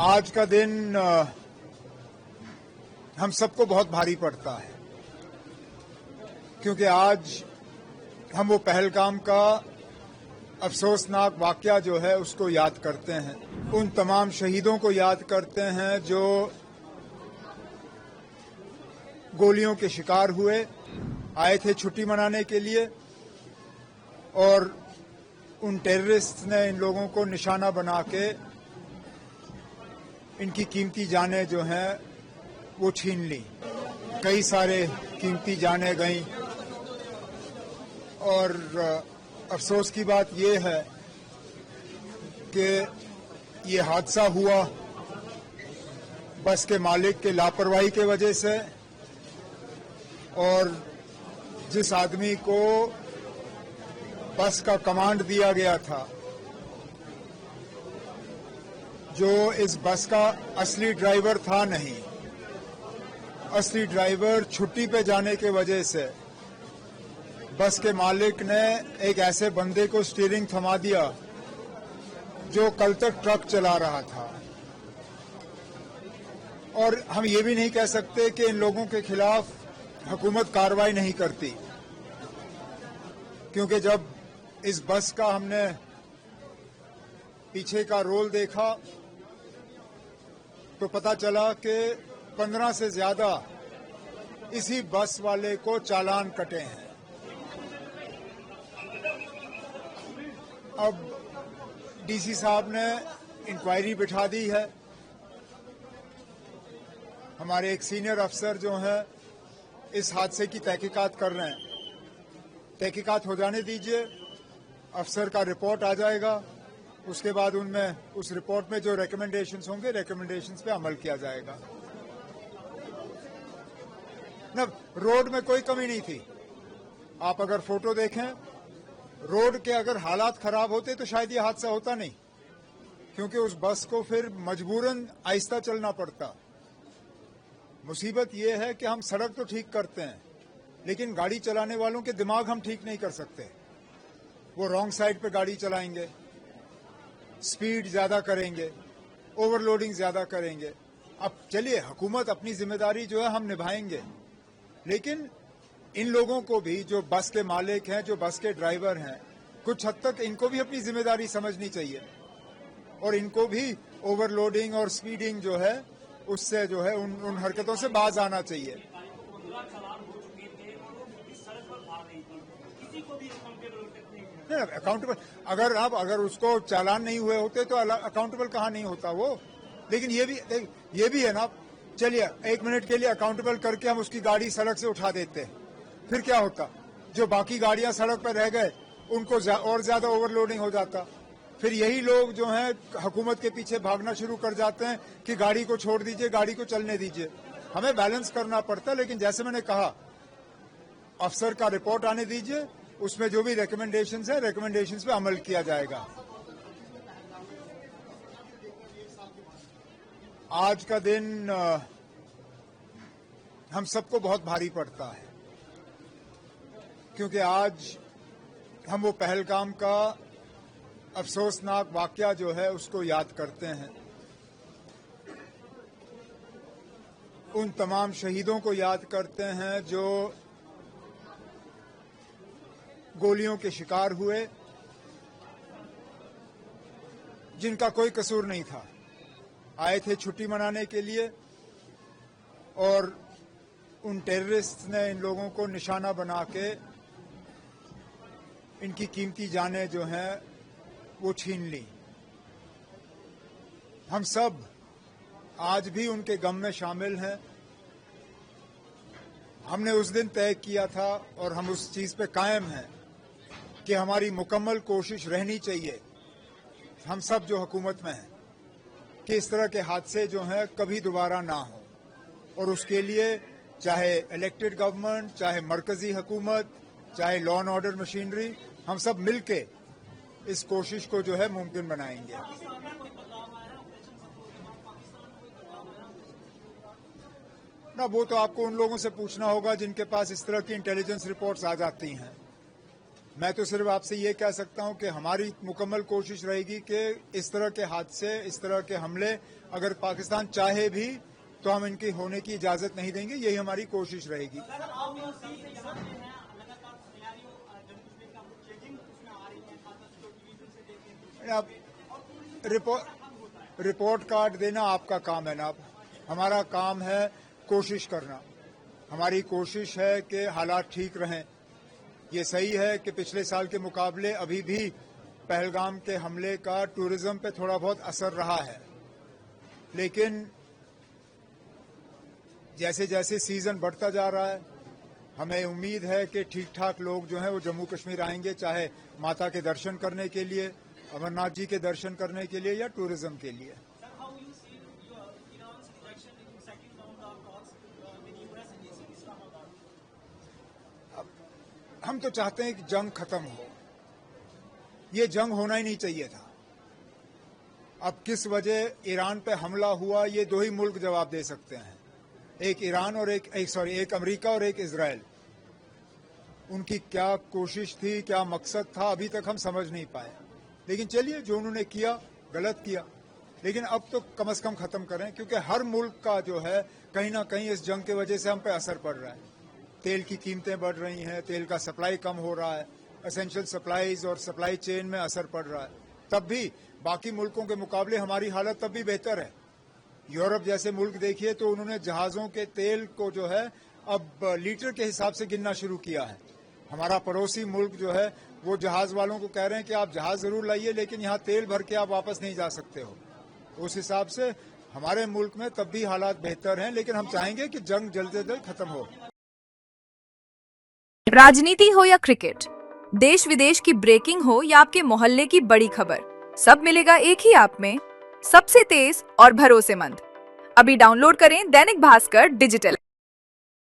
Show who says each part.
Speaker 1: आज का दिन हम सबको बहुत भारी पड़ता है, क्योंकि आज हम वो पहलगाम का अफसोसनाक वाकया जो है उसको याद करते हैं। उन तमाम शहीदों को याद करते हैं जो गोलियों के शिकार हुए, आए थे छुट्टी मनाने के लिए, और उन टेररिस्ट ने इन लोगों को निशाना बना के इनकी कीमती जानें जो हैं वो छीन ली। कई सारे कीमती जानें गईं, और अफसोस की बात यह है कि ये हादसा हुआ बस के मालिक के लापरवाही के वजह से, और जिस आदमी को बस का कमांड दिया गया था, जो इस बस का असली ड्राइवर था नहीं, असली ड्राइवर छुट्टी पे जाने के वजह से बस के मालिक ने एक ऐसे बंदे को स्टीयरिंग थमा दिया जो कल तक ट्रक चला रहा था। और हम ये भी नहीं कह सकते कि इन लोगों के खिलाफ हुकूमत कार्रवाई नहीं करती, क्योंकि जब इस बस का हमने पीछे का रोल देखा तो पता चला कि 15 से ज्यादा इसी बस वाले को चालान कटे हैं। अब डीसी साहब ने इंक्वायरी बिठा दी है। हमारे एक सीनियर अफसर जो हैं इस हादसे की तहकीकात कर रहे हैं। तहकीकात हो जाने दीजिए, अफसर का रिपोर्ट आ जाएगा, उसके बाद उनमें उस रिपोर्ट में जो रिकमेंडेशंस होंगे, रिकमेंडेशंस पे अमल किया जाएगा। न रोड में कोई कमी नहीं थी। आप अगर फोटो देखें, रोड के अगर हालात खराब होते तो शायद ये हादसा होता नहीं, क्योंकि उस बस को फिर मजबूरन आहिस्ता चलना पड़ता। मुसीबत यह है कि हम सड़क तो ठीक करते हैं, लेकिन गाड़ी चलाने वालों के दिमाग हम ठीक नहीं कर सकते। वो रॉन्ग साइड पे गाड़ी चलाएंगे, स्पीड ज्यादा करेंगे, ओवरलोडिंग ज्यादा करेंगे। अब चलिए, हुकूमत अपनी जिम्मेदारी जो है हम निभाएंगे, लेकिन इन लोगों को भी, जो बस के मालिक हैं, जो बस के ड्राइवर हैं, कुछ हद तक इनको भी अपनी जिम्मेदारी समझनी चाहिए, और इनको भी ओवरलोडिंग और स्पीडिंग जो है उससे जो है उन हरकतों से बाज आना चाहिए। अकाउंटेबल, अगर उसको चालान नहीं हुए होते तो अकाउंटेबल कहाँ नहीं होता वो। लेकिन ये भी है ना, चलिए 1 मिनट के लिए अकाउंटेबल करके हम उसकी गाड़ी सड़क से उठा देते, फिर क्या होता? जो बाकी गाड़ियां सड़क पर रह गए उनको और ज्यादा ओवरलोडिंग हो जाता। फिर यही लोग जो हैं हुकूमत के पीछे भागना शुरू कर जाते हैं कि गाड़ी को छोड़ दीजिए, गाड़ी को चलने दीजिए। हमें बैलेंस करना पड़ता है, लेकिन जैसे मैंने कहा, अफसर का रिपोर्ट आने दीजिए, उसमें जो भी रिकमेंडेशंस है, रिकमेंडेशंस पे अमल किया जाएगा। आज का दिन हम सबको बहुत भारी पड़ता है, क्योंकि आज हम वो पहलगाम का अफसोसनाक वाकया जो है उसको याद करते हैं। उन तमाम शहीदों को याद करते हैं जो गोलियों के शिकार हुए, जिनका कोई कसूर नहीं था, आए थे छुट्टी मनाने के लिए, और उन टेररिस्ट ने इन लोगों को निशाना बना के इनकी कीमती जानें जो हैं वो छीन ली। हम सब आज भी उनके गम में शामिल हैं। हमने उस दिन तय किया था, और हम उस चीज पे कायम हैं, कि हमारी मुकम्मल कोशिश रहनी चाहिए, हम सब जो हुकूमत में हैं, कि इस तरह के हादसे जो हैं कभी दोबारा ना हो। और उसके लिए चाहे इलेक्टेड गवर्नमेंट, चाहे मरकजी हुकूमत, चाहे लॉ एंड ऑर्डर मशीनरी, हम सब मिलके इस कोशिश को जो है मुमकिन बनाएंगे। ना वो तो आपको उन लोगों से पूछना होगा जिनके पास इस तरह की इंटेलिजेंस रिपोर्ट्स आ जाती हैं। मैं तो सिर्फ आपसे ये कह सकता हूं कि हमारी मुकम्मल कोशिश रहेगी कि इस तरह के हादसे, इस तरह के हमले अगर पाकिस्तान चाहे भी तो हम इनकी होने की इजाजत नहीं देंगे। यही हमारी कोशिश रहेगी। अब रिपोर्ट कार्ड देना आपका काम है ना, हमारा काम है कोशिश करना। हमारी कोशिश है कि हालात ठीक रहें। ये सही है कि पिछले साल के मुकाबले अभी भी पहलगाम के हमले का टूरिज्म पे थोड़ा बहुत असर रहा है, लेकिन जैसे जैसे सीजन बढ़ता जा रहा है हमें उम्मीद है कि ठीक ठाक लोग जो हैं वो जम्मू कश्मीर आएंगे, चाहे माता के दर्शन करने के लिए, अमरनाथ जी के दर्शन करने के लिए या टूरिज्म के लिए। हम तो चाहते हैं कि जंग खत्म हो। ये जंग होना ही नहीं चाहिए था। अब किस वजह ईरान पे हमला हुआ ये दो ही मुल्क जवाब दे सकते हैं, एक ईरान और एक अमेरिका और एक इजराइल। उनकी क्या कोशिश थी, क्या मकसद था, अभी तक हम समझ नहीं पाए। लेकिन चलिए, जो उन्होंने किया गलत किया, लेकिन अब तो कम से कम खत्म करें, क्योंकि हर मुल्क का जो है कहीं ना कहीं इस जंग की वजह से हम पे असर पड़ रहा है। तेल की कीमतें बढ़ रही हैं, तेल का सप्लाई कम हो रहा है, एसेंशियल सप्लाईज और सप्लाई चेन में असर पड़ रहा है। तब भी बाकी मुल्कों के मुकाबले हमारी हालत तब भी बेहतर है। यूरोप जैसे मुल्क देखिए तो उन्होंने जहाजों के तेल को जो है अब लीटर के हिसाब से गिनना शुरू किया है। हमारा पड़ोसी मुल्क जो है वो जहाज वालों को कह रहे हैं कि आप जहाज जरूर लाइए, लेकिन यहाँ तेल भर के आप वापस नहीं जा सकते हो। उस हिसाब से हमारे मुल्क में तब भी हालात बेहतर हैं, लेकिन हम चाहेंगे कि जंग जल्द से जल्द खत्म हो।
Speaker 2: राजनीति हो या क्रिकेट, देश विदेश की ब्रेकिंग हो या आपके मोहल्ले की बड़ी खबर, सब मिलेगा एक ही ऐप में, सबसे तेज और भरोसेमंद। अभी डाउनलोड करें दैनिक भास्कर डिजिटल।